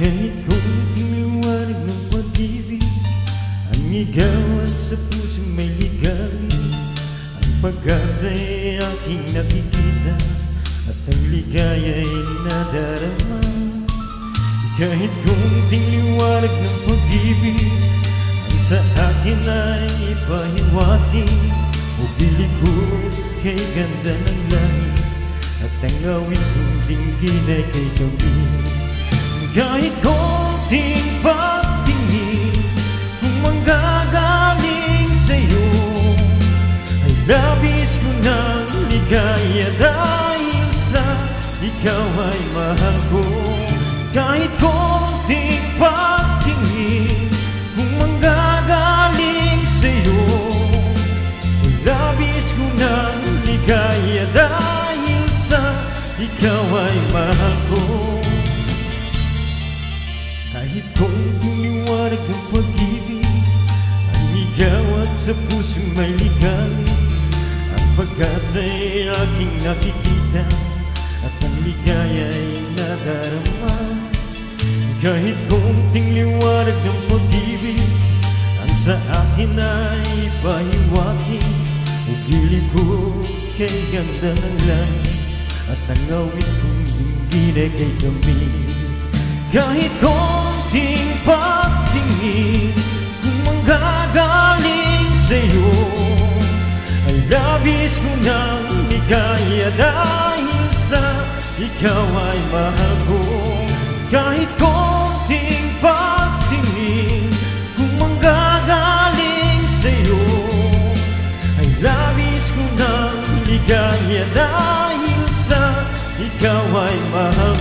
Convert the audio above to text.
Kahit konting liwanag ng pag-ibig ang igawan sa pusong may ligalig, ang pag-asa'y aking nakikita at ang ligaya'y nadarama. Kahit konting liwanag ng pag-ibig ang sa akin ay ipahiwati, o bilikod kay ganda ng langit at ang awit kong dinggin ay kay Kamis. Kahit konting pagtingin kung manggagaling sa'yo, ay labis ko ng ligaya dahil sa ikaw ay mahal ko. Kahit konting pagtingin kung manggagaling sa'yo, ay labis ko ng ligaya dahil sa ikaw ay mahal ko. Kahit konting liwanag ng pag-ibig ang igawat sa pusong may ligalig, ang pag-asa'y aking nakikita at ang ligaya'y nadarama. Kahit konting liwanag ng pag-ibig ang sa akin ay pahiwati, o gilid ko kay ganda ng langit at ang awit kong dinggin ay kay Kamis. Kahit konting pagtingin kung manggagaling sa'yo, ay labis ko ng ligaya dahil sa ikaw ay mahal ko. Kahit konting pagtingin kung manggagaling sa'yo, ay labis ko ng ligaya dahil sa ikaw ay mahal